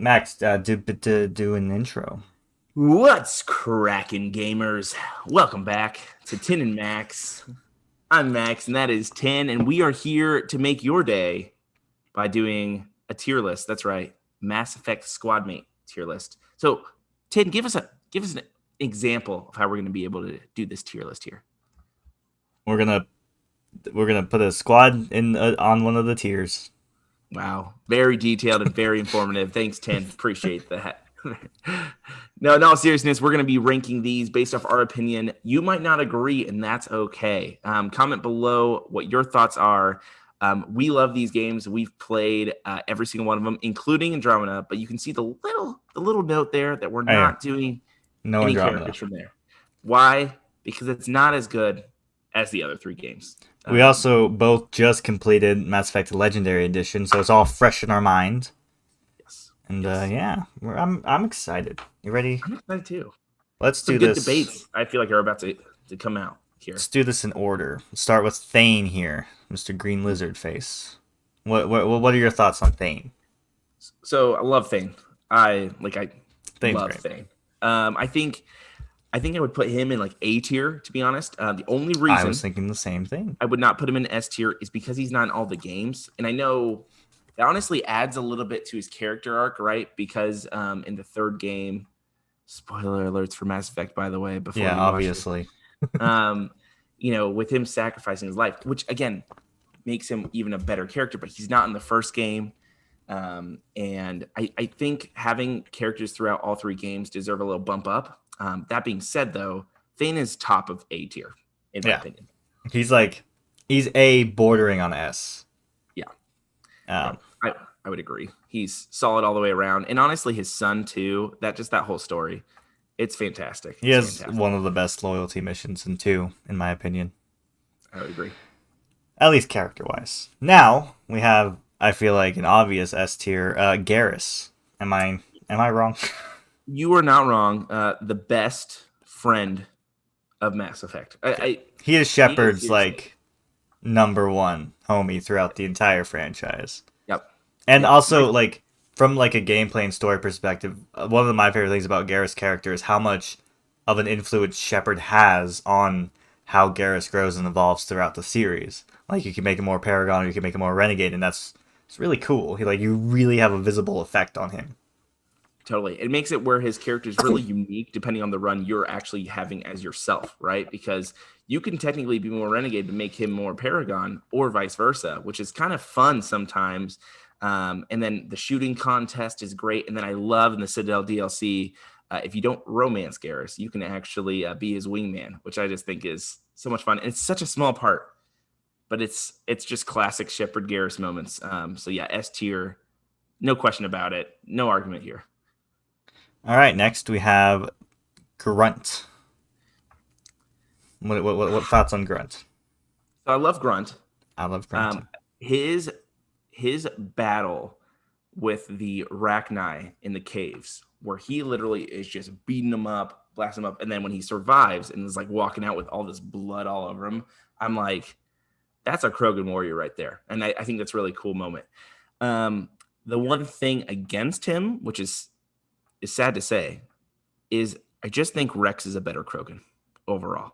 Max, do an intro. What's cracking, gamers? Welcome back to Tin and Maxx. I'm Max, and that is Tin, and we are here to make your day by doing a tier list. That's right, Mass Effect Squadmate tier list. So, Tin, give us an example of how we're going to be able to do this tier list here. We're gonna we're gonna put a squad in on one of the tiers. Wow, very detailed and very informative. Thanks, Tin. Appreciate that. No, in all seriousness, we're going to be ranking these based off our opinion. You might not agree, and that's okay. Comment below what your thoughts are. We love these games. We've played every single one of them, including Andromeda. But you can see the little note there that we're Hey, not doing no any Andromeda. characters from there. Why? Because it's not as good as the other three games. We also both just completed Mass Effect Legendary Edition, so it's all fresh in our mind. Yes, And yes. yeah, I'm excited. You ready? I'm excited too. Let's Some do good this. debates. I feel like are about to come out here. Let's do this in order. Let's start with Thane here, Mr. Green Lizard Face. What are your thoughts on Thane? So I love Thane. I Thane's love great. Thane. I think I would put him in like A tier, to be honest. The only I was reason thinking the same thing. I would not put him in S tier is because he's not in all the games. And I know that honestly adds a little bit to his character arc, right? Because in the third game, spoiler alerts for Mass Effect, by the way, before Yeah, you watch it. obviously. Um, with him sacrificing his life, which again makes him even a better character, but he's not in the first game. And I think having characters throughout all three games deserve a little bump up. That being said, though, Thane is top of A tier, in my Yeah, opinion. he's A bordering on S. Yeah, yeah, Um, I would agree. He's solid all the way around, and honestly, his son too. That whole story, it's fantastic. he It's has fantastic. one of the best loyalty missions in two, in my opinion, I would agree. at least character wise. Now we have, I feel like, an obvious S tier, Garrus. Am I wrong? You are not wrong. The best friend of Mass Effect. Yeah, he is He is Shepard's seriously. like number one homie throughout the entire franchise. Yep. And Yep. also, like, from like a gameplay and story perspective, one of my favorite things about Garrus' character is how much of an influence Shepard has on how Garrus grows and evolves throughout the series. Like, you can make him more Paragon, or you can make him more Renegade, and it's really cool. You really have a visible effect on him. Totally. It makes it where his character is really unique depending on the run you're actually having as yourself, right? Because you can technically be more renegade to make him more paragon or vice versa, which is kind of fun sometimes. And then the shooting contest is great. And then I love in the Citadel DLC, if you don't romance Garrus, you can actually be his wingman, which I just think is so much fun. And it's such a small part, but it's just classic Shepard Garrus moments. So yeah, S tier, no question about it. No argument here. All right, next we have Grunt. What thoughts on Grunt? So I love Grunt. I love Grunt. Um, his his battle with the Rachni in the caves, where he literally is just beating them up, blasting them up, and then when he survives and is like walking out with all this blood all over him, I'm like, that's a Krogan warrior right there, and I think that's a really cool moment. Um, the one thing against him, which is sad to say, is I just think Rex is a better Krogan overall,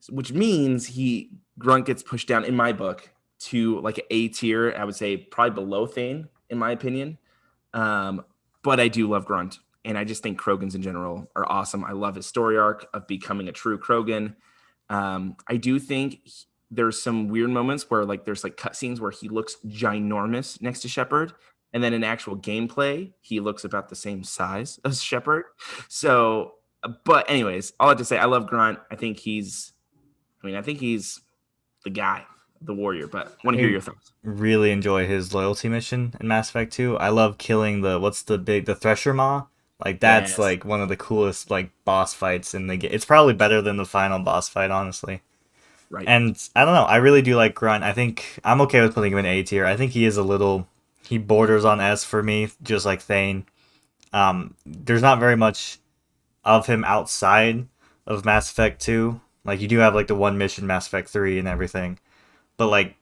which means Grunt gets pushed down in my book to like an A tier. I would say probably below Thane in my opinion. Um, but I do love Grunt, and I just think Krogans in general are awesome. I love his story arc of becoming a true Krogan. I do think there's some weird moments where like there's like cutscenes where he looks ginormous next to Shepard, and then in actual gameplay he looks about the same size as Shepard. So, but anyways, all I have to say, I love Grunt. I think he's the guy, the warrior. But I want to hear I your thoughts. really enjoy his loyalty mission in Mass Effect 2. I love killing the Thresher Maw. Like, that's Yes, like one of the coolest like boss fights in the game. It's probably better than the final boss fight, honestly. right. And I don't know, I really do like Grunt. I think I'm okay with putting him in A tier. I think he borders on S for me, just like Thane. There's not very much of him outside of Mass Effect 2. Like, you do have like the one mission Mass Effect 3 and everything. But like,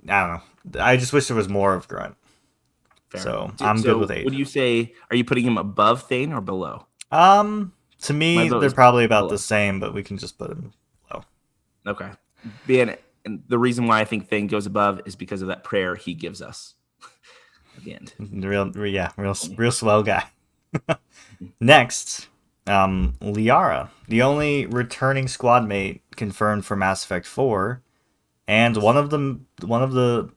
I don't know. I just wish there was more of Grunt. Fair. So I'm good with 8. Would you say, are you putting him above Thane or below? To My me, vote they're is probably about below. the same, but we can just put them low. Okay. And the reason why I think Thane goes above is because of that prayer he gives us at the end. Real swell guy. Next, Liara, the only returning squad mate confirmed for Mass Effect 4, and one of the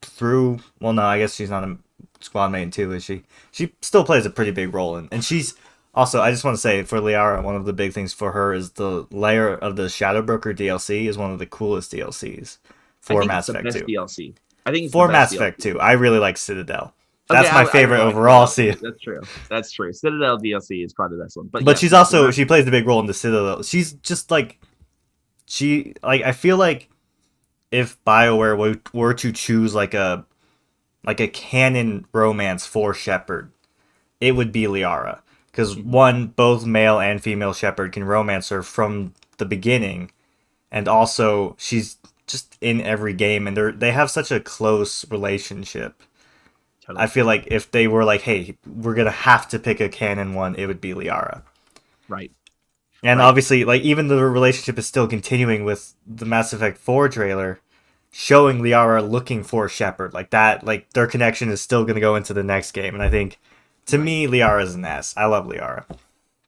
through. Well, no, I guess she's not a squad mate in 2, is she? She still plays a pretty big role and she's also. I just want to say for Liara, one of the big things for her is the layer of the Shadow Broker DLC is one of the coolest DLCs I for think it's Mass the Effect best 2. DLC. I think it's the For best Mass DLC. Effect 2, I really like Citadel. Okay, That's my favorite overall. See, That's true. That's true. Citadel DLC is probably the best one. But but yes, she's also she plays a big role in the Citadel. She's just like I feel like if BioWare were to choose like a canon romance for Shepard, it would be Liara. Because one, both male and female Shepard can romance her from the beginning, and also she's just in every game, and they have such a close relationship. Totally. I feel like if they were like, hey, we're gonna have to pick a canon one, it would be Liara. Right. And Right. obviously, like, even the relationship is still continuing with the Mass Effect 4 trailer, showing Liara looking for Shepard. Like that, like their connection is still gonna go into the next game. And I think, to me, Liara is an S. I love Liara.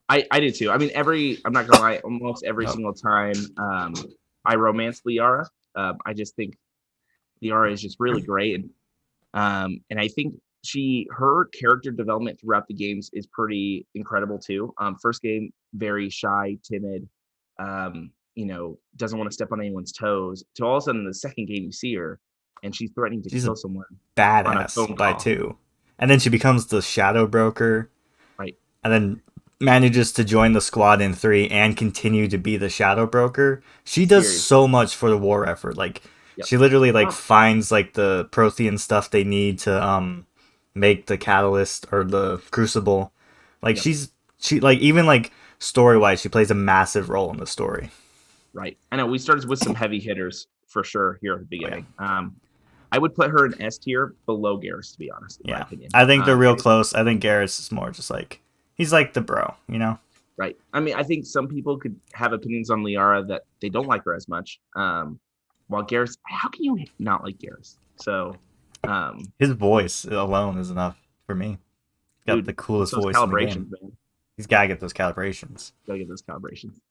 I do too. I mean, I'm not gonna lie, almost every single time I romance Liara, I just think Liara is just really great, and I think her character development throughout the games is pretty incredible too. First game, very shy, timid, doesn't want to step on anyone's toes. To all of a sudden, in the second game, you see her, and she's threatening to She's kill a someone on a badass phone by call. 2. And then she becomes the Shadow Broker. Right. And then manages to join the squad in 3 and continue to be the Shadow Broker. She does Seriously. so much for the war effort. Like, Yep. she literally like finds like the Prothean stuff they need to make the catalyst or the crucible. Like, Yep. she like, even like story wise, she plays a massive role in the story. Right. I know we started with some heavy hitters for sure here at the beginning. I would put her in S tier below Garrus, to be honest, in my opinion. I think they're real close. I think Garrus is more just like, he's like the bro, you know? Right. I mean, I think some people could have opinions on Liara that they don't like her as much. While Garrus, how can you not like Garrus? So, his voice alone is enough for me. Got the coolest voice in the game. Man. He's gotta get those calibrations.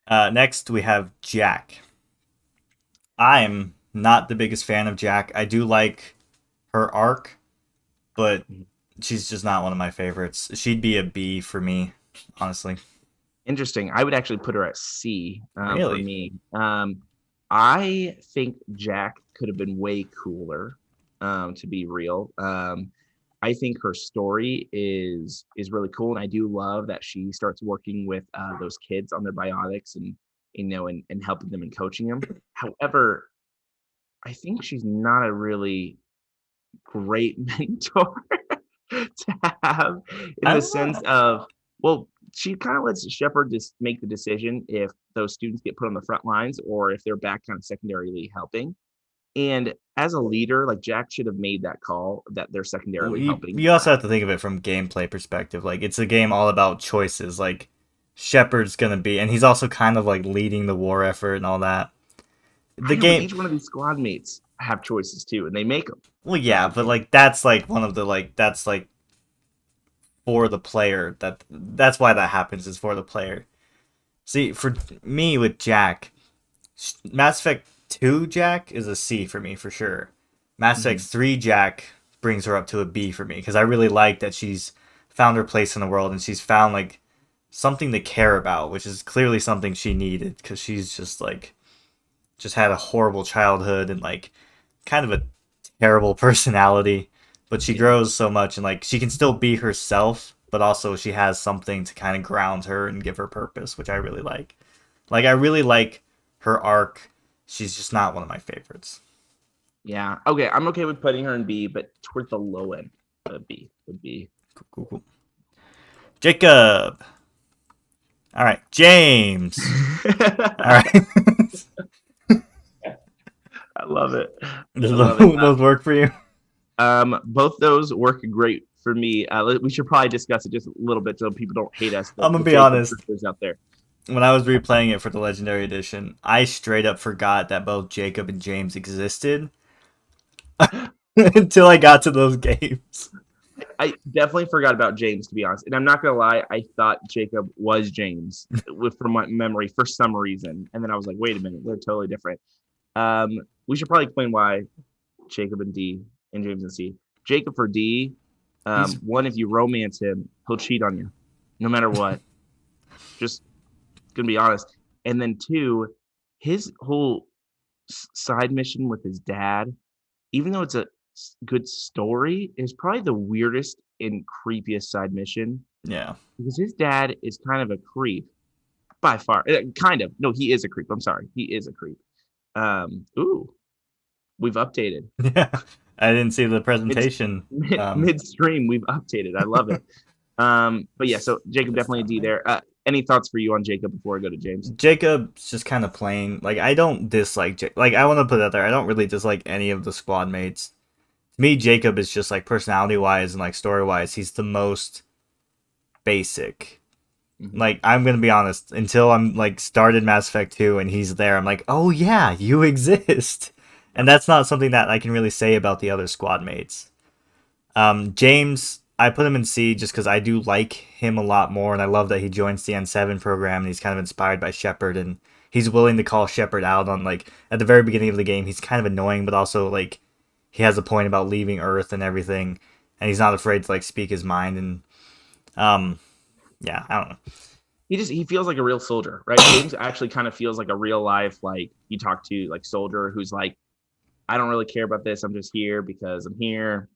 Next, we have Jack. I'm not the biggest fan of Jack. I do like her arc, but she's just not one of my favorites. She'd be a B for me, honestly. Interesting. I would actually put her at C really? for me. I think Jack could have been way cooler, to be real. I think her story is really cool, and I do love that she starts working with those kids on their biotics and and helping them and coaching them. However, I think she's not a really great mentor to have in the sense of, well, she kind of lets Shepard just make the decision if those students get put on the front lines or if they're back kind of secondarily helping. And as a leader, like Jack should have made that call that they're secondarily helping. You also have to think of it from gameplay perspective. Like, it's a game all about choices. Like, Shepard's gonna be, and he's also kind of like leading the war effort and all that. Each one of these squad mates have choices too, and they make them. Well, yeah, but like that's like one of the that's like for the player. That's why that happens, is for the player. See, for me with Jack, Mass Effect 2 Jack is a C for me for sure. Mass Effect 3 Jack brings her up to a B for me because I really like that she's found her place in the world and she's found like something to care about, which is clearly something she needed because she's just had a horrible childhood and like kind of a terrible personality, but she grows so much and like she can still be herself, but also she has something to kind of ground her and give her purpose, which I really like. Like, I really like her arc. She's just not one of my favorites. Yeah. Okay. I'm okay with putting her in B, but towards the low end of B would be. Cool. Jacob. All right. James. All right. I love it. Those work for you? Both those work great for me. We should probably discuss it just a little bit so people don't hate us. I'm gonna The be Jacob honest. sisters out there. When I was replaying it for the Legendary Edition, I straight up forgot that both Jacob and James existed until I got to those games. I definitely forgot about James, to be honest. And I'm not gonna lie, I thought Jacob was James from my memory for some reason, and then I was like, wait a minute, they're totally different. We should probably explain why Jacob and D and James and C. Jacob for D. One, if you romance him, he'll cheat on you, no matter what. Just gonna be honest. And then two, his whole side mission with his dad, even though it's a good story, is probably the weirdest and creepiest side mission Yeah. because his dad is kind of a creep by far. Kind of. No, he is a creep. I'm sorry. He is a creep. Ooh, we've updated. Yeah. I didn't see the Mid, presentation. midstream, we've updated. I love it. But yeah, so Jacob definitely a D there. Any thoughts for you on Jacob before I go to James? Jacob's just kind of plain. Like, I don't dislike like, I want to put that there. I don't really dislike any of the squad mates. To me, Jacob is just like personality wise and like story wise, he's the most basic. Like, I'm gonna be honest, until I'm like started Mass Effect 2 and he's there, I'm like, oh yeah, you exist. And that's not something that I can really say about the other squad mates. James, I put him in C just because I do like him a lot more, and I love that he joins the N7 program, and he's kind of inspired by Shepard, and he's willing to call Shepard out on, like, at the very beginning of the game, he's kind of annoying, but also, like, he has a point about leaving Earth and everything, and he's not afraid to, like, speak his mind, and, yeah, I don't know. He feels like a real soldier, right? James actually kind of feels like a real life, like, you talk to, like, soldier who's like, I don't really care about this. I'm just here because I'm here.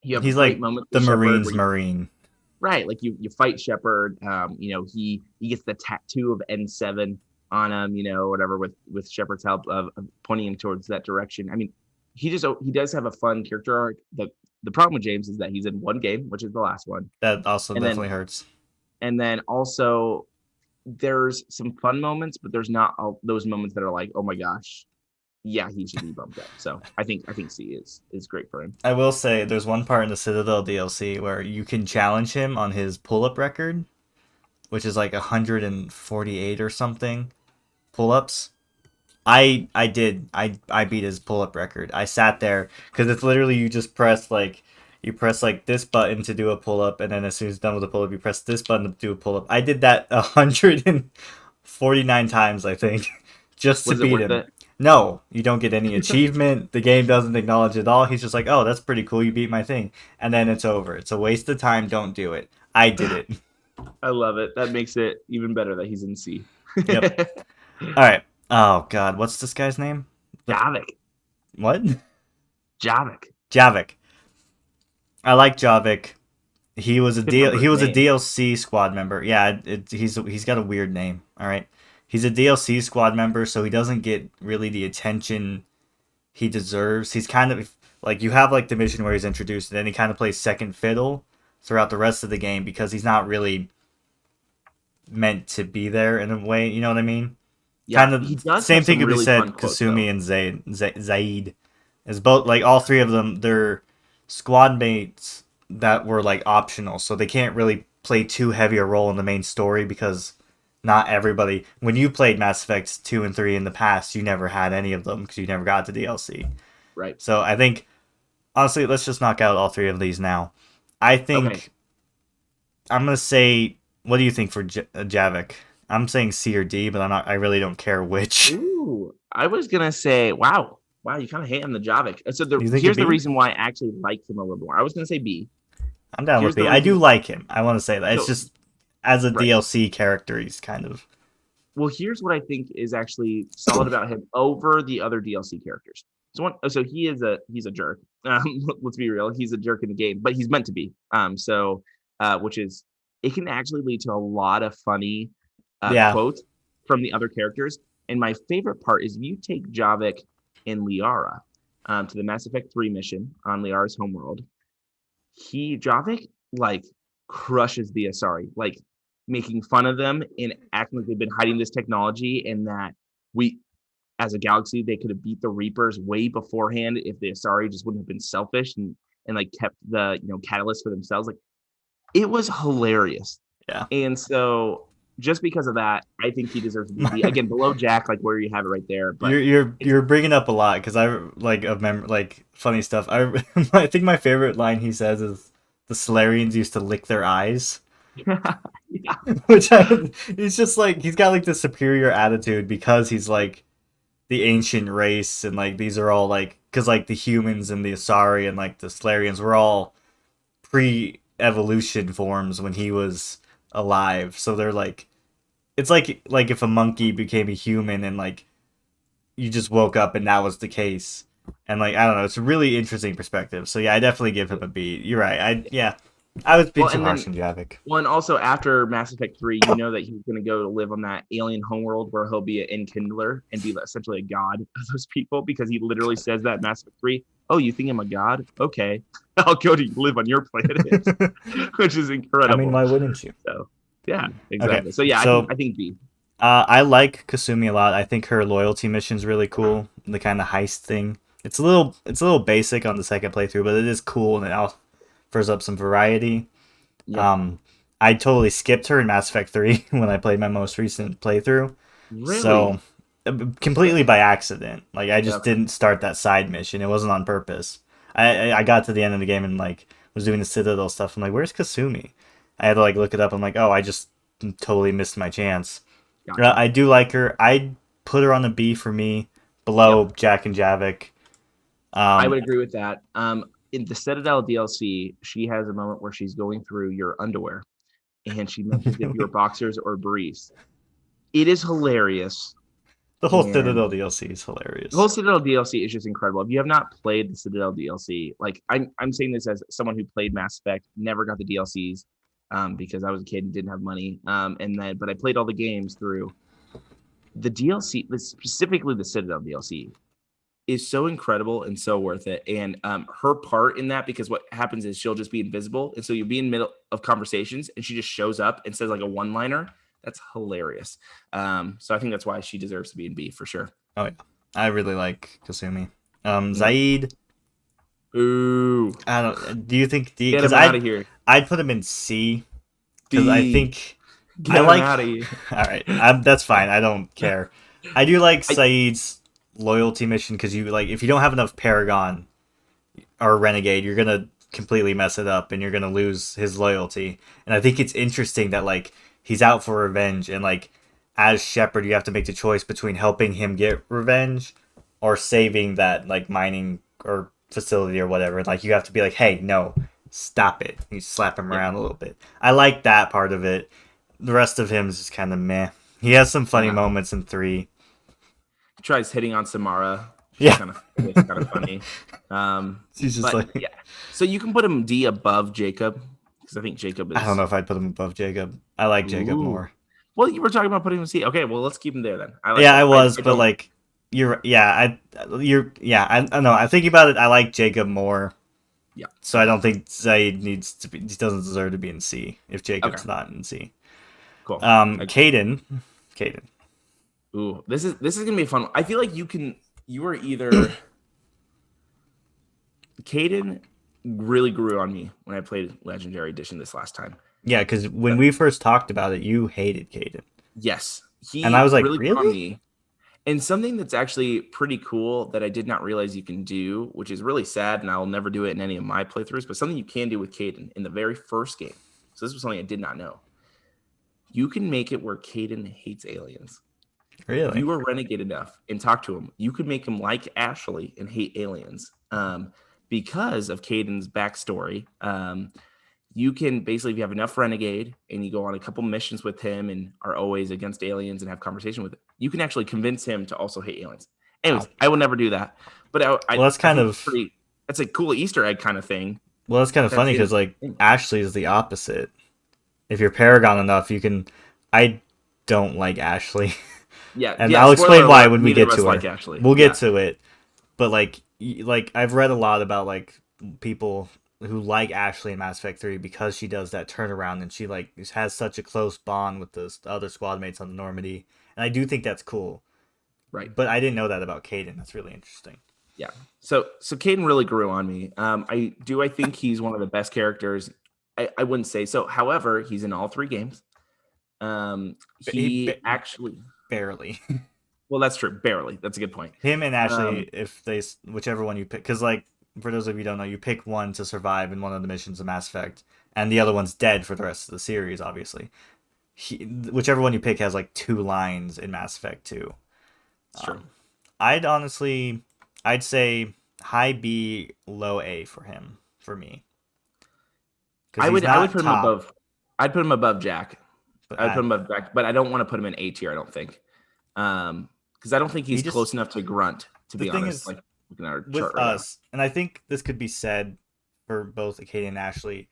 You have He's great like moments the with Shepard Marines Marine. right, like you fight Shepard. He gets the tattoo of N7 on him, whatever, with Shepard's help of pointing him towards that direction. I mean, he does have a fun character arc. The problem with James is that he's in one game, which is the last one, That also and definitely then hurts. and then also there's some fun moments, but there's not all those moments that are like, oh my gosh, yeah, he should be bumped up. So I think C is great for him. I will say there's one part in the Citadel DLC where you can challenge him on his pull-up record, which is like 148 or something pull-ups. I beat his pull-up record. I sat there because it's literally you press like this button to do a pull-up, and then as soon as you're done with the pull-up, you press this button to do a pull-up. I did that 149 times, I think, just to Was it beat worth him. it? No, you don't get any achievement. The game doesn't acknowledge it at all. He's just like, oh, that's pretty cool. You beat my thing. And then it's over. It's a waste of time. Don't do it. I did it. I love it. That makes it even better that he's in C. Yep. All right. Oh, God. What's this guy's name? Javik. What? Javik. Javik. I like Javik. He was a Good he was a name. DLC squad member. Yeah, he's got a weird name. All right. He's a DLC squad member, so he doesn't get really the attention he deserves. He's kind of like, you have like the mission where he's introduced, and then he kind of plays second fiddle throughout the rest of the game because he's not really meant to be there in a way. You know what I mean? Yeah, Kind he of does same have thing some could be really said fun quotes, Kasumi though. and Zaid is both, like, all three of them. They're squad mates that were like optional, so they can't really play too heavy a role in the main story because not everybody. When you played Mass Effect 2 and 3 in the past, you never had any of them because you never got the DLC. Right. So I think, honestly, let's just knock out all three of these now. I Okay. think I'm gonna say, what do you think for Javik? I'm saying C or D, but I really don't care which. Ooh, I was gonna say, wow, you kind of hate on the Javik. So You think a here's the B? reason why I actually like him a little more. I was gonna say B. I'm down with Here's the B. I do reason. like him. I want to say that. It's So just, as a right. DLC character, he's kind of. Well, here's what I think is actually solid about him over the other DLC characters. So he's a jerk. Let's be real. He's a jerk in the game, but he's meant to be. Which is, it can actually lead to a lot of funny Yeah. quotes from the other characters. And my favorite part is if you take Javik and Liara to the Mass Effect 3 mission on Liara's homeworld, Javik like crushes the Asari, like making fun of them and acting like they've been hiding this technology and that we, as a galaxy, they could have beat the Reapers way beforehand if the Asari just wouldn't have been selfish. And and like kept the catalyst for themselves. Like it was hilarious. Yeah. And so just because of that, I think he deserves to be B. Again, below Jack, like where you have it right there. But You're bringing up a lot because I like of like funny stuff. I I think my favorite line he says is the Solarians used to lick their eyes, yeah, which I he's just like he's got like the superior attitude because he's like the ancient race and like these are all like because like the humans and the Asari and like the Solarians were all pre-evolution forms when he was alive, so they're like it's like if a monkey became a human and like you just woke up and that was the case. And like I don't know, it's a really interesting perspective. So yeah, I definitely give him a B. You're right. I was being well, too and harsh then on Javik. one also after Mass Effect 3, you know that he's going to go to live on that alien homeworld where he'll be an enkindler and be essentially a god of those people because he literally says that in Mass Effect 3. Oh, you think I'm a god? Okay, I'll go to live on your planet, which is I mean, incredible. why wouldn't you? So yeah, Okay, exactly. So yeah, I so think B. I like Kasumi a lot. I think her loyalty mission's really cool. The kind of heist thing. It's a little basic on the second playthrough, but it is cool and it offers up some variety. Yep. Um, I totally skipped her in Mass Effect 3 when I played my most recent playthrough. Really? So, completely by accident. Like, I just Okay. didn't start that side mission. It wasn't on purpose. I got to the end of the game and, like, was doing the Citadel stuff. I'm like, where's Kasumi? I had to, like, look it up. I'm like, oh, I just totally missed my chance. Gotcha. I do like her. I'd put her on a B for me, Yep. below Jack and Javik. I Um, would agree with that. In the Citadel DLC, she has a moment where she's going through your underwear and she mentions if you're boxers or briefs. It is hilarious. the whole And Citadel DLC is the whole hilarious. Citadel DLC is just incredible. If you have not played the Citadel DLC, like I'm saying this as someone who played Mass Effect, never got the DLCs because I was a kid and didn't have money. But I played all the games through the DLC, specifically the Citadel DLC, is so incredible and so worth it. And her part in that, because what happens is she'll just be invisible, and so you'll be in the middle of conversations, and she just shows up and says like a one-liner. That's hilarious. So I think that's why she deserves to be in B for sure. Oh, yeah. I really like Kasumi. Yep. Zaid, Ooh, I don't. Do you think D? get Because him out of here. I'd put him in C because I B, think I get him like. out of here. All right, that's fine. I don't care. I do like I, Saeed's loyalty mission because you like if you don't have enough Paragon or Renegade, you're gonna completely mess it up and you're gonna lose his loyalty. And I think it's interesting that like he's out for revenge and like as Shepard, you have to make the choice between helping him get revenge or saving that like mining or facility or whatever. Like you have to be like, hey, no, stop it. You slap him yep. around a little bit. I like that part of it. The rest of him is just kind of meh. He has some funny Yeah. moments in 3. He tries hitting on Samara, which is Yeah. kind of it's kind of funny. He's just But like yeah. So you can put him D above Jacob because I think Jacob I don't is. know if I'd put him above Jacob. I like Jacob Ooh. more. Well, you were talking about putting him C. Okay, well, let's keep him there then. I like Yeah, I that. was, I but don't. like I don't know. I think about it. I like Jacob more, Yeah. so I Okay. don't think Zaid needs to be. He doesn't deserve to be in C if Okay. Jacob's not in C. Cool. I, Kaden. ooh, this is gonna be fun. I feel like you can. You are either. Kaden really grew on me when I played Legendary Edition this last time. Yeah, because when we first talked about it, you hated Kaden, Yes, and I he was like, really grew on really? me. And something that's actually pretty cool that I did not realize you can do, which is really sad, and I'll never do it in any of my playthroughs, but something you can do with Caden in the very first game. So this was something I did not know. You can make it where Caden hates aliens. If Really? you are renegade enough and talk to him, you could make him like Ashley and hate aliens. Because of Caden's backstory. You can basically, if you have enough renegade and you go on a couple missions with him and are always against aliens and have conversation with him, you can actually convince him to also hate aliens. Anyways, Wow. I will never do that, but Well, that's I kind think it's of pretty. That's a cool Easter egg kind of thing. That's funny in. because like Ashley is the opposite. If you're Paragon enough, you can. I don't like Ashley, Yeah, and yeah. I'll Spoiler explain why alert: when we neither of get us to like her. Ashley. We'll get Yeah, to it. But like I've read a lot about like people who like Ashley in Mass Effect 3 because she does that turnaround and she like has such a close bond with the other squad mates on the Normandy. And I do think that's cool. right. But I didn't know that about Kaden. That's really interesting. Yeah. So Kaden really grew on me. I think he's one of the best characters. I wouldn't say so. However, he's in all three games. He He actually, barely. well, that's true. Barely. That's a good point. Him and Ashley, Um, if they whichever one you pick, because like for those of you who don't know, you pick one to survive in one of the missions of Mass Effect, and the other one's dead for the rest of the series. Obviously, whichever one you pick has like 2 lines in Mass Effect 2. it's true. I'd honestly, I'd say high B, low A for him for me because he's I would not put him top, above. I'd put him above Jack. but I'd put him above Jack, but I don't want to put him in A tier. I don't think, because I don't think he he's just close enough to Grunt. To the be thing honest, is like looking at our chart with right now. us, and I think this could be said for both Kaden and Ashley.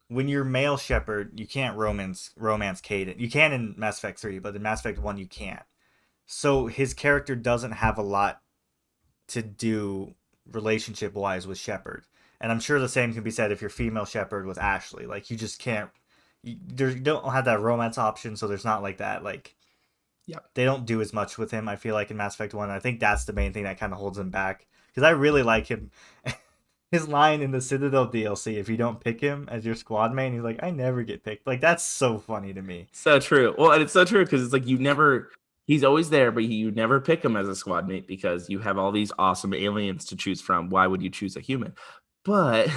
When you're male shepherd, you can't romance Kaden. You can in Mass Effect 3, but in Mass Effect 1 you can't. So his character doesn't have a lot to do relationship wise with Shepard. And I'm sure the same can be said if you're female Shepard with Ashley. Like you just can't you don't have that romance option, so there's not like that like Yeah. they don't do as much with him. I feel like in Mass Effect 1. I think that's the main thing that kind of holds him back because I really like him. His line in the Citadel DLC, if you don't pick him as your squad mate, he's like, I never get picked. Like that's so funny to me. So true. Well, and it's so true because it's like you never. He's always there, but you never pick him as a squad mate because you have all these awesome aliens to choose from. Why would you choose a human? But,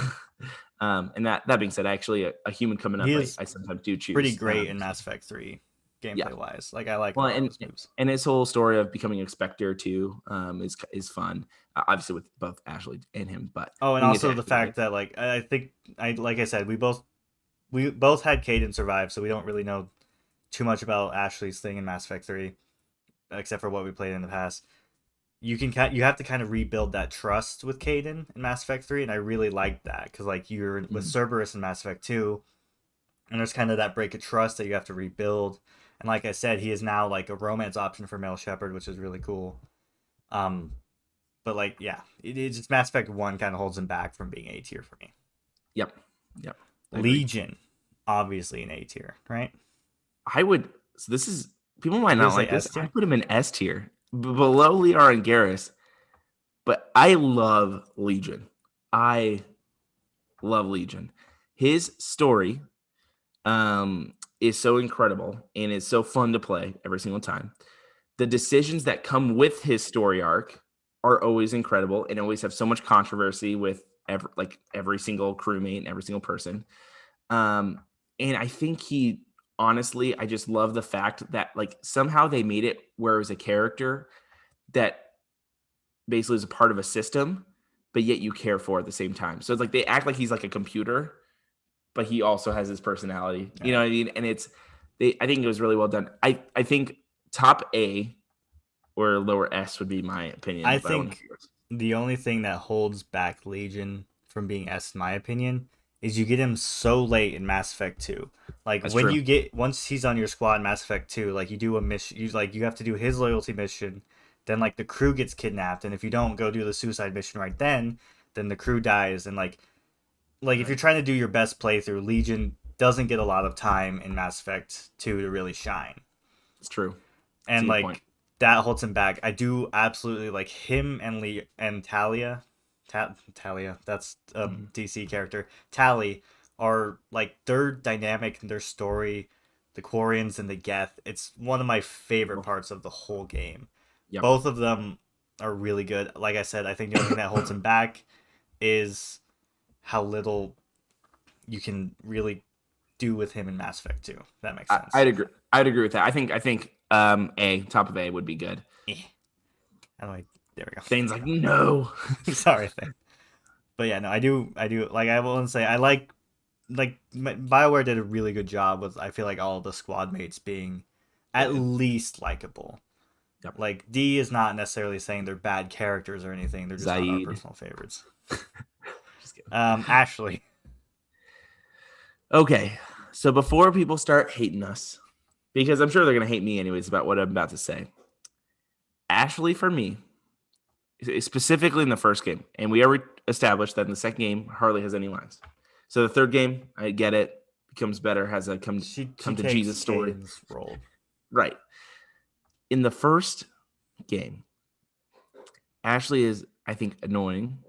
and that being said, actually, a human coming He up, is I sometimes do pretty choose. great in Mass Effect 3 Yeah. gameplay wise. Like I like a Well, lot of his moves. and his whole story of becoming a Spectre too is fun. Obviously with both Ashley and him, but Oh, and we can get to also the Ashley later. fact that like I think I like I said, we both had Kaden survive, so we don't really know too much about Ashley's thing in Mass Effect 3, except for what we played in the past. You have to kind of rebuild that trust with Kaden in Mass Effect 3, and I really liked that because like you're with Mhm. Cerberus in Mass Effect 2, and there's kind of that break of trust that you have to rebuild. And like I said, he is now like a romance option for male Shepard, which is really cool. Um, but like yeah, it's just Mass Effect 1 kind of holds him back from being A tier for me. Yep. Yep. I agree. Legion, obviously an A tier, right? I would. So this is people might You not would say like this. S I tier? put him in S tier, below Liara and Garrus. But I love Legion. I love Legion. His story is so incredible and it's so fun to play every single time. The decisions that come with his story arc are always incredible and always have so much controversy with every single crewmate and every single person. Um, and I think he honestly, I just love the fact that like somehow they made it where it was a character that basically is a part of a system, but yet you care for at the same time. So it's like they act like he's like a computer, but he also has his personality. You know Right. what I mean? And I think it was really well done. I think top A or lower S would be my opinion, I but I want to think hear yours. the only thing that holds back Legion from being S, in my opinion, is you get him so late in Mass Effect 2. Like That's when true. you get once he's on your squad in Mass Effect 2, like you do a mission, you have to do his loyalty mission, then like the crew gets kidnapped, and if you don't go do the suicide mission right then the crew dies, and like if Right. you're trying to do your best playthrough, Legion doesn't get a lot of time in Mass Effect 2 to really shine. It's true. That's a And good point. like that holds him back. I do absolutely like him and Lee and Talia. Talia, that's a Mhm. DC character. Tally are like their dynamic and their story, the Quarians and the Geth. It's one of my favorite Cool. parts of the whole game. Yep. Both of them are really good. Like I said, I think the only thing that holds him back is how little you can really do with him in Mass Effect 2. That makes sense. I'd agree. I'd agree with that. I think A top of A would be good. Eh. How do I? There we Zane's like no. go. Sorry, Thane. But yeah, no, I do. Like I will say, I like Bioware did a really good job with. I feel like all of the squad mates being They at did. least likable. Yep. Like D is not necessarily saying they're bad characters or anything. They're just not our Zaid. personal favorites. Just kidding. Ashley. Okay. So before people start hating us, because I'm sure they're gonna hate me anyways about what I'm about to say. Ashley for me, specifically in the first game, and we already established that in the second game, hardly has any lines. So the third game, I get it, becomes better, has a come She to takes Jesus story. Caden's role. Right. In the first game, Ashley is, I think annoying.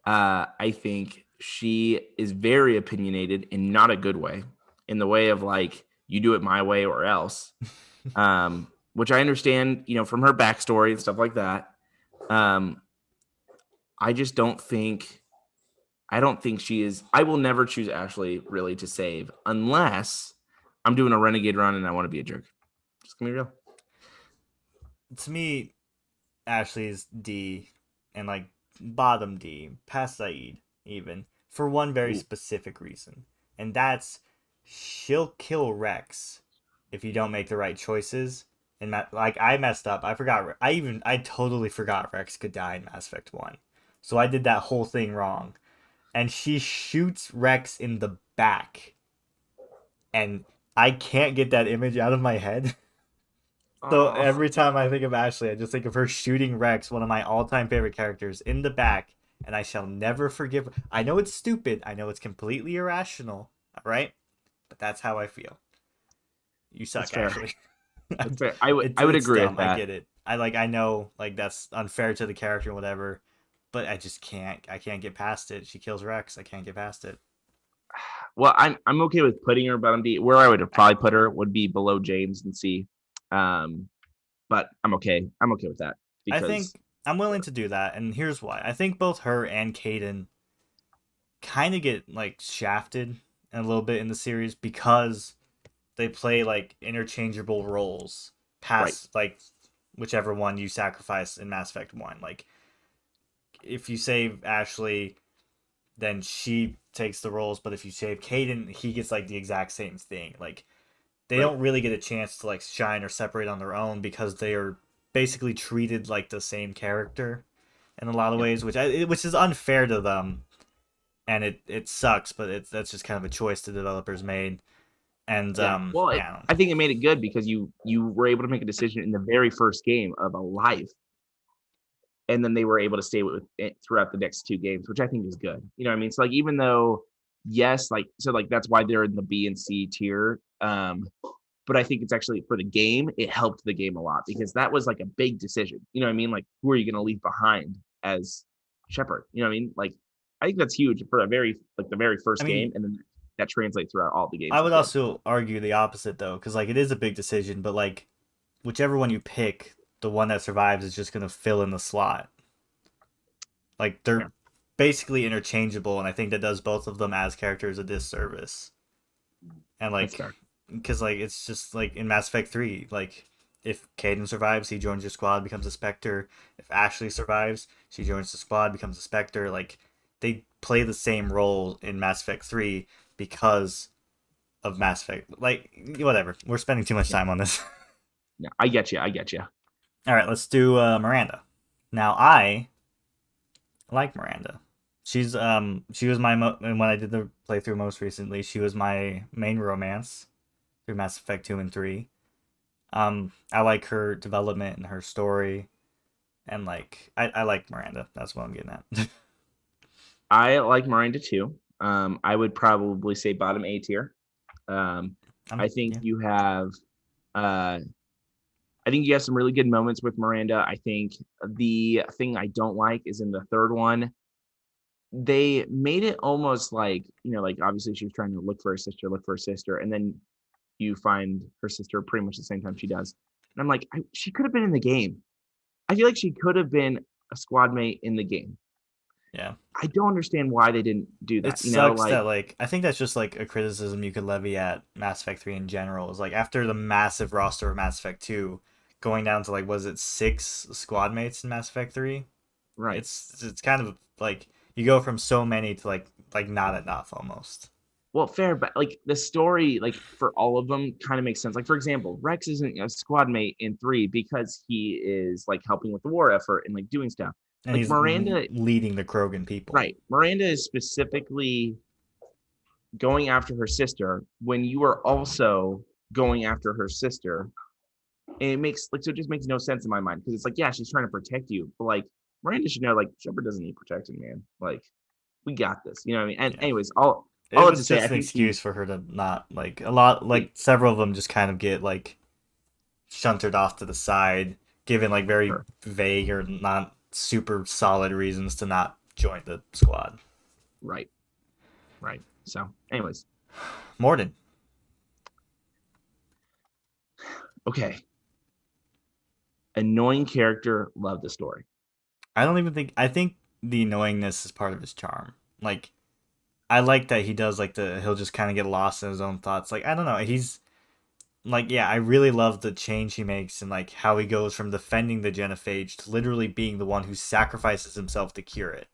I think she is very opinionated in not a good way, in the way of like you do it my way or else. Which I understand, from her backstory and stuff like that. Um, I just don't think. I don't think she is. I will never choose Ashley really to save unless I'm doing a renegade run and I want to be a jerk. Just gonna be real. To me, Ashley's D and like bottom D, past Zaid even, for one very Ooh, specific reason. And that's she'll kill Rex if you don't make the right choices. And like I messed up. I forgot. I totally forgot Rex could die in Mass Effect 1. So I did that whole thing wrong. And she shoots Rex in the back. And I can't get that image out of my head. So oh, every time I think of Ashley, I just think of her shooting Rex, one of my all-time favorite characters, in the back, and I shall never forgive her. I know it's stupid. I know it's completely irrational. All right, but that's how I feel. You that's suck, fair. Ashley. That's fair. I would it's I would it's agree dumb. with I that. get it. I know like that's unfair to the character and whatever, but I just can't. I can't get past it. She kills Rex. I can't get past it. Well, I'm okay with putting her bottom D. Where I would probably put her would be below James and C. Um, but I'm okay. I'm okay with that I because think I'm willing to do that, and here's why. I think both her and Kaden kind of get like shafted a little bit in the series because they play like interchangeable roles right, past like whichever one you sacrifice in Mass Effect 1. Like if you save Ashley, then she takes the roles, but if you save Kaden, he gets like the exact same thing. Like they right. don't really get a chance to like shine or separate on their own because they are basically treated like the same character in a lot of Yep. ways, which is unfair to them, and it sucks, but that's just kind of a choice the developers made. And Yeah. Well, yeah, I think it made it good because you were able to make a decision in the very first game of a life, and then they were able to stay with it throughout the next two games, which I think is good. You know what I mean? So like even though yes, like so like that's why they're in the B and C tier. But I think it's actually for the game, it helped the game a lot because that was like a big decision. You know what I mean? Like who are you going to leave behind as Shepard? You know what I mean? Like I think that's huge for a very like the very I first game, mean, and then that translates throughout all the games I is would good. also argue the opposite though, because like it is a big decision, but like whichever one you pick, the one that survives is just gonna fill in the slot. Like Yeah, they're basically interchangeable, and I think that does both of them as characters a disservice. And that's like, fair. because like it's just like in Mass Effect 3, like if Kaden survives, he joins your squad, becomes a Spectre. If Ashley survives, she joins the squad, becomes a Spectre. Like they play the same role in Mass Effect 3 because of Mass Effect. Like whatever, we're spending too much Yeah, time on this. yeah, I get you. I get you. All right, let's do Miranda. Now I like Miranda. She was my and when I did the playthrough most recently, she was my main romance through Mass Effect 2 and 3. I like her development and her story, and like I like Miranda. That's what I'm getting at. I like Miranda too. I would probably say bottom A tier. Um, I think Yeah. you have uh I think you have some really good moments with Miranda. I think the thing I don't like is in the third one, they made it almost like, like obviously she was trying to look for her sister, and then you find her sister pretty much the same time she does. And I'm like, she could have been in the game. I feel like she could have been a squad mate in the game. Yeah. I don't understand why they didn't do It that. sucks Like, that like I think that's just like a criticism you could levy at Mass Effect 3 in general. Is like after the massive roster of Mass Effect 2, going down to like was it 6 squad mates in Mass Effect 3? right. It's kind of like you go from so many to like not enough almost. Well, fair, but like the story, like for all of them, kind of makes sense. Like for example, Rex isn't a squad mate in three because he is like helping with the war effort and like doing stuff. And Like he's Miranda, leading the Krogan people. right? Miranda is specifically going after her sister when you are also going after her sister. And it makes like so it just makes no sense in my mind because it's like, yeah, she's trying to protect you, but like Miranda should know like Shepard doesn't need protecting, man. Like we got this. You know what I mean? And Yeah. anyways, all It I have to was say, I just an think excuse for her to not like a lot like several of them just kind of get like shunted off to the side, given like very sure. vague or not super solid reasons to not join the squad. Right. Right. So, anyways, Morden. okay. Annoying character, love the story. I don't even think I think the annoyingness is part of his charm. Like I like that he does like he'll just kind of get lost in his own thoughts. Like I don't know, he's like yeah, I really love the change he makes and like how he goes from defending the genophage to literally being the one who sacrifices himself to cure it.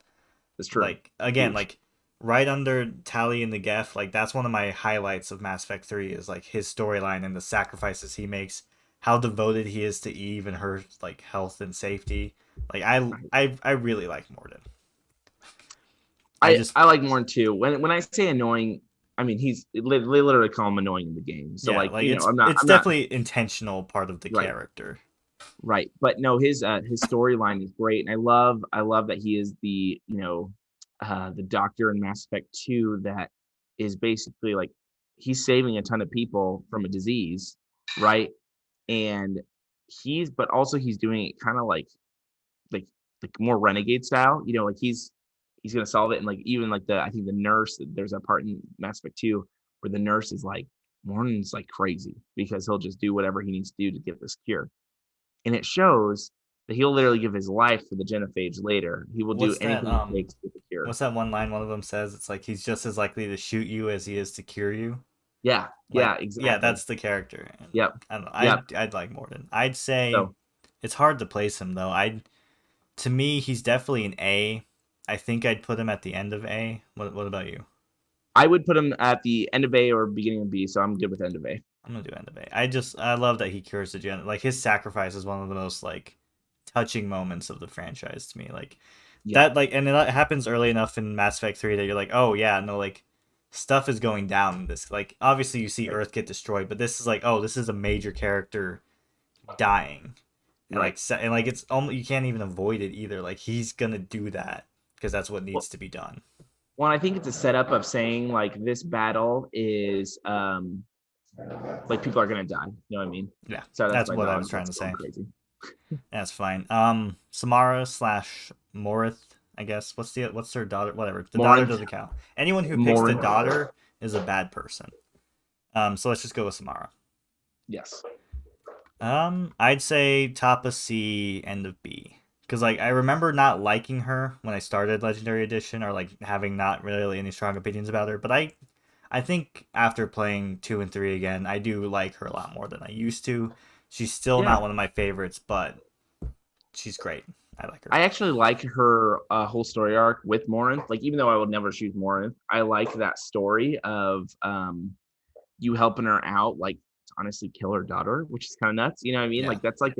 That's true. Like again, Huge. like right under Tally and the Geth, like that's one of my highlights of Mass Effect 3 is like his storyline and the sacrifices he makes, how devoted he is to Eve and her like health and safety. Like I really like Morden. I just I like Morn too. When I say annoying, I mean they literally call him annoying in the game. So yeah, like like it's I'm not definitely intentional part of the right. character. Right. But no, his storyline is great. And I love that he is the doctor in Mass Effect 2 that is basically like he's saving a ton of people from a disease, right? And but also he's doing it kind of like like more renegade style, like he's gonna solve it. And like even like I think the nurse, there's a part in Mass Effect 2 where the nurse is like, Morton's like crazy because he'll just do whatever he needs to do to get this cure. And it shows that he'll literally give his life for the genophage later. He will do What's that anything it takes to get the cure. what's that one line one of them says? It's like he's just as likely to shoot you as he is to cure you. Yeah, yeah, Like yeah, exactly. that's the character. And Yep, I don't know. yep. I'd like Morden. I'd say So it's hard to place him though. I To me he's definitely an A. I think I'd put him at the end of A. What about you? I would put him at the end of A or beginning of B, so I'm good with end of A. I'm gonna do end of A. I love that he cures the gen. Like his sacrifice is one of the most like touching moments of the franchise to me. Like Yep. that like and it happens early enough in Mass Effect 3 that you're like, oh yeah, no, like stuff is going down in this. Like obviously you see Right. Earth get destroyed, but this is like, oh, this is a major character dying. And Right. like it's almost you can't even avoid it either. Like he's gonna do that because that's what Well, needs to be done. well, I think it's a setup of saying like this battle is like people are gonna die. You know what I mean? Yeah, So that's that's why what I the was trying that's to going say. crazy. That's fine. Samara slash Morith, I guess. What's her daughter? Whatever. The daughter Morinth, doesn't count. Anyone who picks the Morinth. daughter is a bad person. So let's just go with Samara. Yes. I'd say top of C, end of B. Because like I remember not liking her when I started Legendary Edition, or like having not really any strong opinions about her. But I think after playing 2 and 3 again, I do like her a lot more than I used to. She's still Yeah. not one of my favorites, but she's great. I like her. I actually like her whole story arc with Morinth. Like, even though I would never choose Morinth, I like that story of you helping her out, like to honestly kill her daughter, which is kind of nuts. You know what I mean? Yeah, Like that's like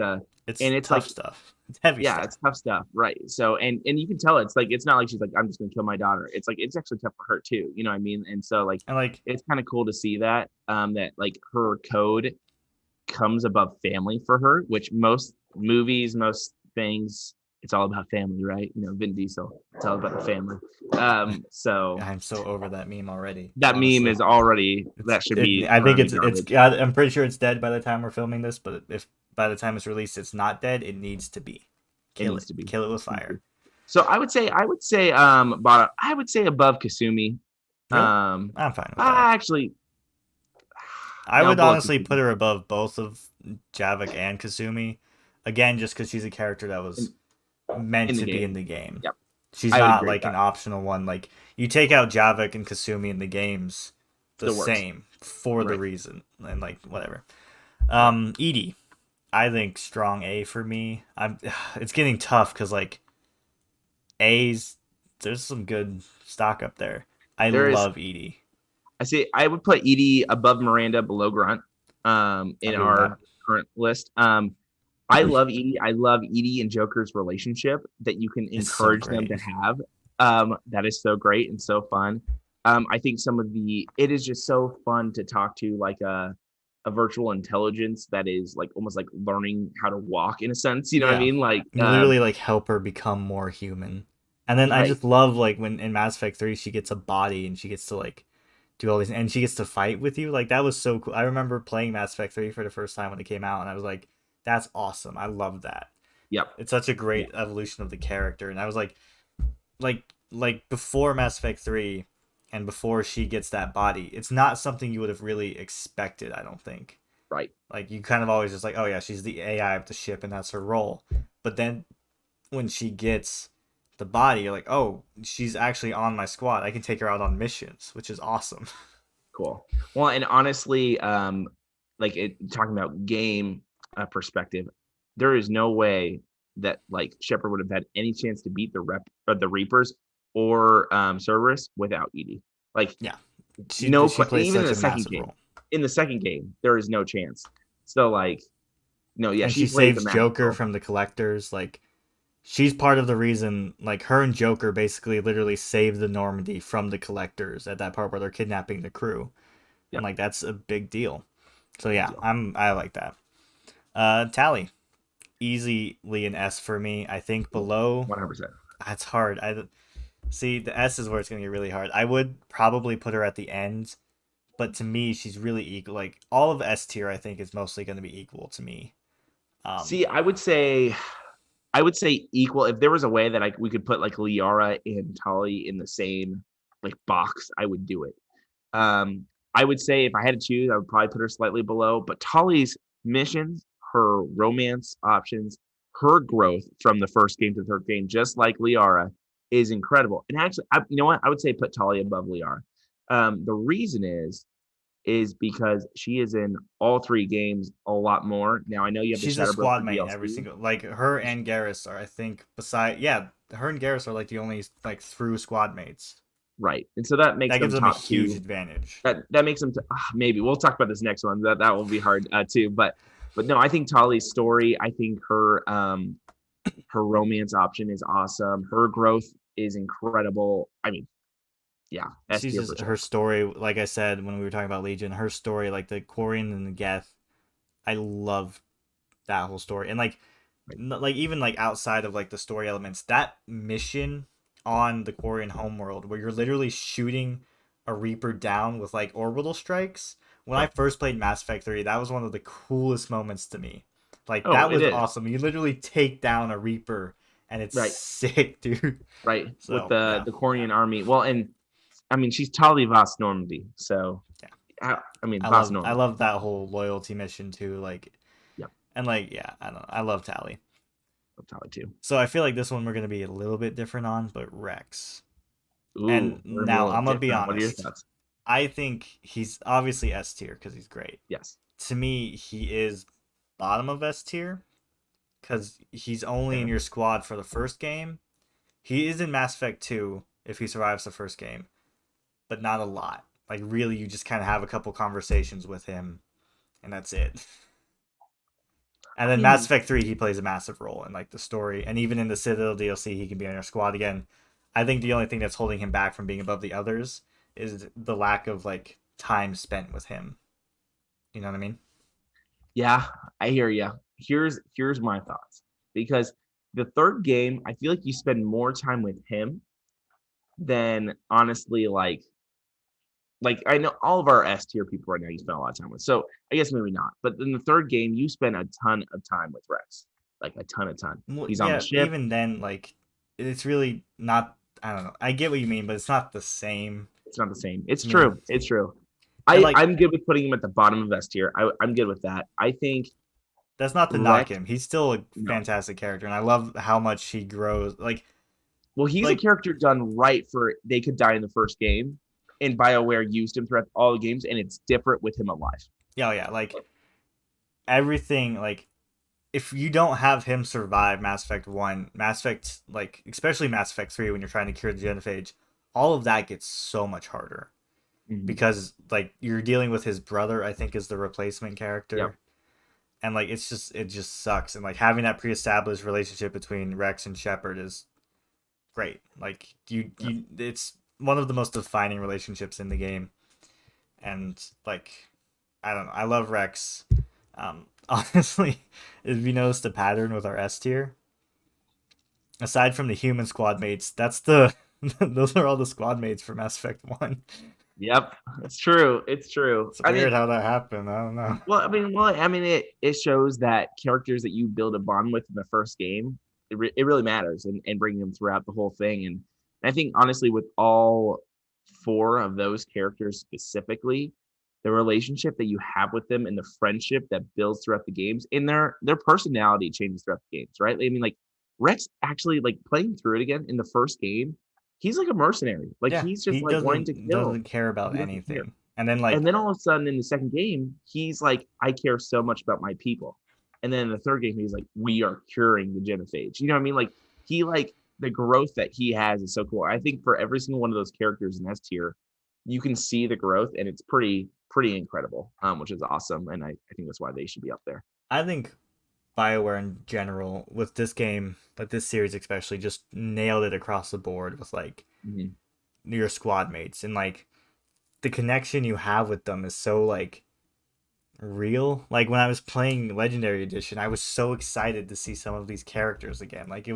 it's and it's like, tough stuff. It's heavy yeah, stuff. it's tough stuff, right? So, and you can tell it's like it's not like she's like I'm just gonna kill my daughter. It's like it's actually tough for her too. You know what I mean? And so like And like, it's kind of cool to see that that like her code comes above family for her, which most movies, most things, it's all about family, right? Vin Diesel, it's all about the family. So I'm so over that meme already. that meme Honestly, is already it's that should it. be I thrown think in the it's. garbage. I'm pretty sure it's dead by the time we're filming this. But if by the time it's released, it's not dead, it needs to be. It Kill needs it. to be. Kill it with fire. So I would say above Kasumi. Really? Um, I'm fine with that. I actually I no would below honestly put Kasumi. her above both of Javik and Kasumi. Again, just because she's a character that in, was meant in the to be in game. the game. Yep, She's I would not agree with like an that. optional one. Like you take out Javik and Kasumi in the games, the Still works. same for the Right, reason and like whatever. right. Edie, I think strong A for me. I'm. It's getting tough because like A's. There's some good stock up there. I There is. love Edie. I say I would put Edie above Miranda, below Grunt. In I'm good with that. our current list. I love Edie. I love Edie and Joker's relationship that you can It's so encourage them to great. have. That is so great and so fun. I think it is just so fun to talk to like a virtual intelligence that is like almost like learning how to walk in a sense. You know what I Yeah. mean? Like, You literally like help her become more human. And then I right. just love like when in Mass Effect 3 she gets a body and she gets to like do all these and she gets to fight with you. Like that was so cool. I remember playing Mass Effect 3 for the first time when it came out and I was like, that's awesome. I love that. Yep. It's such a Yeah. great evolution of the character, and I was like before Mass Effect 3 and before she gets that body, it's not something you would have really expected, I don't think. Right. Like you kind of always just like, oh yeah, she's the AI of the ship and that's her role. But then when she gets the body, you're like, oh, she's actually on my squad. I can take her out on missions, which is awesome. Cool. Well, and honestly, talking about game perspective, there is no way that like Shepard would have had any chance to beat the Reapers or Cerberus without Edie. Like Yeah. no, She plays even in such the a second massive game, role. there is no chance. So like, no, yeah, And she she plays a saves massive Joker role. from the collectors. Like she's part of the reason. Like her and Joker basically literally saved the Normandy from the collectors at that part where they're kidnapping the crew, and Yep, like that's a big deal. So big yeah, deal. I like that. Tally, easily an S for me. I think below 100%. that's hard. I see the S is where it's gonna get really hard. I would probably put her at the end, but to me she's really equal. Like all of S tier, I think is mostly gonna be equal to me. See, I would say equal. If there was a way that we could put like Liara and Tali in the same like box, I would do it. Um, I would say if I had to choose, I would probably put her slightly below. But Tali's missions, her romance options, her growth from the first game to the third game, just like Liara, is incredible. And actually, you know what? I would say put Tali above Liara. The reason is because she is in all three games a lot more. Now I know you have the She's a Shatterbirth squad for mate in every DLC. single like her and Garrus are I think beside yeah her and Garrus are like the only like through squad mates. Right. And so that makes That gives them them a top huge two. advantage. That makes them maybe we'll talk about this next one. That will be hard too. But no, I think Tali's story. I think her romance option is awesome. Her growth is incredible. I mean, yeah, S She's tier for just her sure. story. Like I said when we were talking about Legion, her story like the Quarian and the Geth. I love that whole story and Right. like even like outside of like the story elements, that mission on the Quarian homeworld where you're literally shooting a Reaper down with like orbital strikes. When I Yep. first played Mass Effect 3, that was one of the coolest moments to me. Like Oh, that it was is. awesome. You literally take down a Reaper and it's Right. sick, dude. Right. With So yeah, the Quarian army. Well, and I mean, she's Tali Vos Normandy. So yeah. I mean, Vos I Normandy. love that whole loyalty mission too. Like Yep. and like yeah, I don't know. I love Tally. Tali too. So I feel like this one we're gonna be a little bit different on, but Rex. Ooh, And we're gonna be a now little I'm gonna be different. What are your honest. thoughts? I think he's obviously S tier because he's great. Yes. To me, he is bottom of S tier because he's only in Okay. your squad for the first game. He is in Mass Effect 2 if he survives the first game, but not a lot. Like really, you just kind of have a couple conversations with him, and that's it. And I then Mass mean, Effect 3, he plays a massive role in like the story, and even in the Citadel DLC, he can be on your squad again. I think the only thing that's holding him back from being above the others is the lack of like time spent with him. You know what I mean? yeah, I hear you. Here's my thoughts because the third game, I feel like you spend more time with him than honestly like I know all of our S tier people right now you spend a lot of time with. So I guess maybe not. But in the third game, you spend a ton of time with Rex. Like a ton of time. Well, He's on the yeah. ship. Even then, like, it's really not. I don't know. I get what you mean, but it's not the same It's not the same. It's to me. true. It's true. And like, I'm good with putting him at the bottom of S tier. I'm good with that. I think that's not to knock Rex, him. He's still a no. fantastic character, and I love how much he grows. Well, he's a Like, character done right for they could die in the first game, and BioWare used him throughout all the games, and it's different with him alive. yeah, yeah. Like everything. Like, if you don't have him survive Mass Effect 1, Mass Effect, like, especially Mass Effect 3, when you're trying to cure the genophage, all of that gets so much harder Mhm. because like you're dealing with his brother. I think is the replacement Yep. character, and like it just sucks. And like having that pre-established relationship between Rex and Shepard is great. Like Yep. it's one of the most defining relationships in the game. And like I don't know, I love Rex. Honestly, if you notice the pattern with our S tier, aside from the human squad mates, that's the those are all the squad mates for Mass Effect 1. Yep, it's true. It's true. It's I weird mean, how that happened. I don't know. it shows that characters that you build a bond with in the first game, it really matters, and bringing them throughout the whole thing. And I think honestly, with all four of those characters specifically, the relationship that you have with them and the friendship that builds throughout the games, and their personality changes throughout the games, right? I mean, like Rex actually like playing through it again in the first game. He's like a mercenary. Like Yeah, he's just he like wanting to kill. doesn't care about He doesn't care. anything. And then like And then all of a sudden in the second game, he's like, I care so much about my people. And then in the third game, he's like, we are curing the genophage. You know what I mean? Like he like the growth that he has is so cool. I think for every single one of those characters in S tier, you can see the growth and it's pretty incredible, which is awesome. And I think that's why they should be up there. I think BioWare in general with this game, but this series especially, just nailed it across the board with like Mm-hmm. your squad mates and like the connection you have with them is so like real. Like when I was playing Legendary Edition, I was so excited to see some of these characters again. Like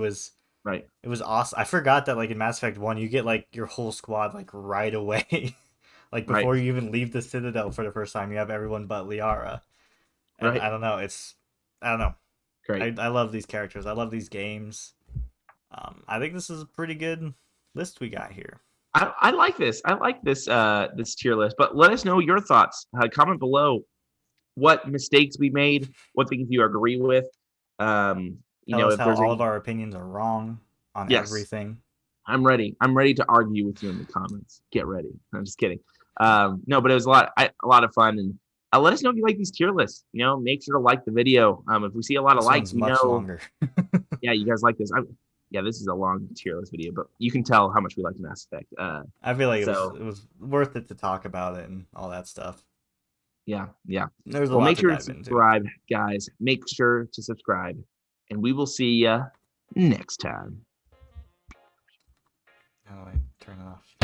Right. it was awesome. I forgot that like in Mass Effect 1 you get like your whole squad like right away. Like Right. before you even leave the Citadel for the first time, you have everyone but Liara. And Right. I don't know, I don't know. Great. I love these characters. I love these games. I think this is a pretty good list we got here. I like this. I like this tier list. But let us know your thoughts. Comment below what mistakes we made, what things you agree with. Tell us If how there's all any, of our opinions are wrong on yes, everything. I'm ready. I'm ready to argue with you in the comments. Get ready. I'm just kidding. No, but it was a lot of fun, and let us know if you like these tier lists. Make sure to like the video. If we see a lot of This likes, one's we much know, longer. yeah, you guys like this. Yeah, this is a long tier list video, but you can tell how much we like Mass Effect. I feel like So it was worth it to talk about it and all that stuff. yeah, yeah. There's a Well, lot make to sure to dive into. subscribe, guys. Make sure to subscribe, and we will see you next time. How do I turn it off?